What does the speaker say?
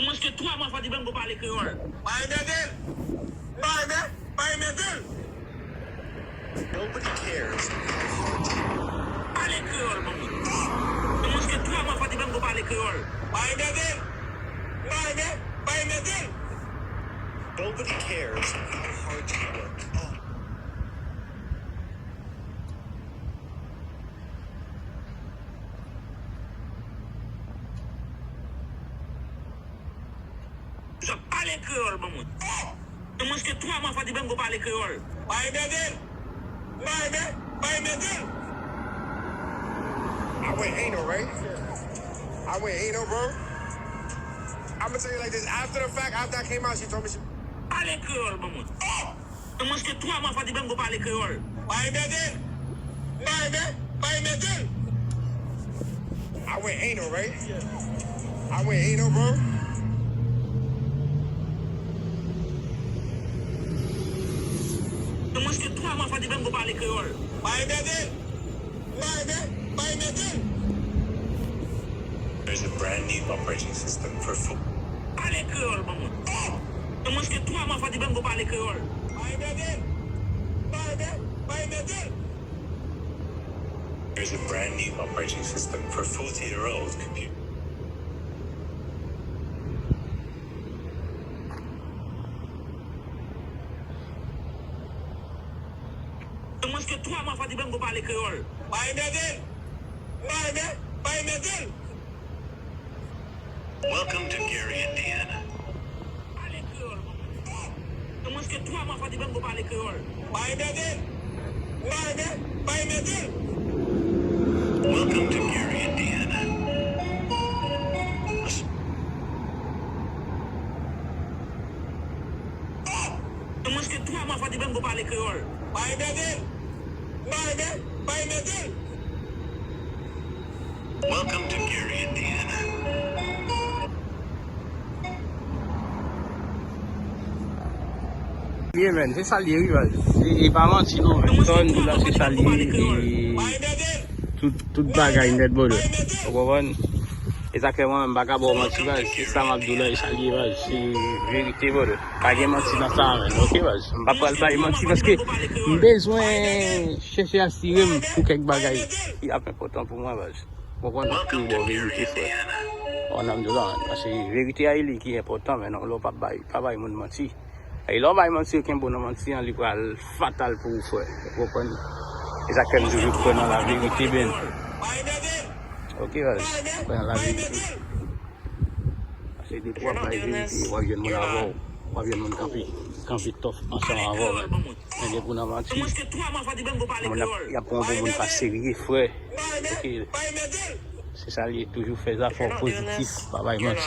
Must get 3 mois for dibengo parler créole. Pas métal. Nobody cares. Parler créole, maman. Must get 3 mois for dibengo parler créole. Pas métal. Nobody cares how hard you work. Oh. Je parle créole, maman. Must get 3 mois for dibengo parler créole. Pas métal. I went anal, right? I went anal, bro. I'm gonna tell you like this. After the fact, after I came out, she told me she. Parler créole, maman. Must get 3 mois for dibengo parler créole. Pas métal. I went anal, right? I went anal, bro. Must get 3 mois for dibengo parler créole. Pas métal. There's a brand new operating system for food. Parler créole, maman. Must get 3 mois for dibengo parler créole. There's a brand new operating system for 40-year-old computer. Must get 3 mois for dibengo parler créole. Pas métal. Welcome to Gary, Indiana. Parler créole, maman. Must get 3 mois for dibengo parler créole. Pas métal. Welcome to Gary, Indiana. Must get 3 mois for dibengo parler créole. Pas métal. Welcome to Gary, Indiana. Liye men, se salye rival. E pa manti nou men. Son nou la se salye tout bagay net bode. O konwen? E sakèman men baka bo manti vaj. Se sa mabdou la e salye vaj. Se verite bode. Page manti nan sa men. Ok vaj? Mpa pral baye manti paske mbezwen chèche asirem pou kek bagay ki ap important pou mwen vaj. O konwen pou bo verite fwe. On am do la men. Paske verite a ili ki important men. On lo pa baye moun manti. E lò bay manti ken bon manti an li pral fatal pou ou fwe. Kompon? E sa kem toujou pren nan la verite ben. Ok vaj? Pren nan la verite. Ase di pou wap bay verite, wap yen moun avou. Wap yen moun kampi tof ansan avou men. Men de pou nan manti. Moun yapon pou moun pa serye fwe. Ok? Se sa li toujou fè zafon pozitif pa bay manti.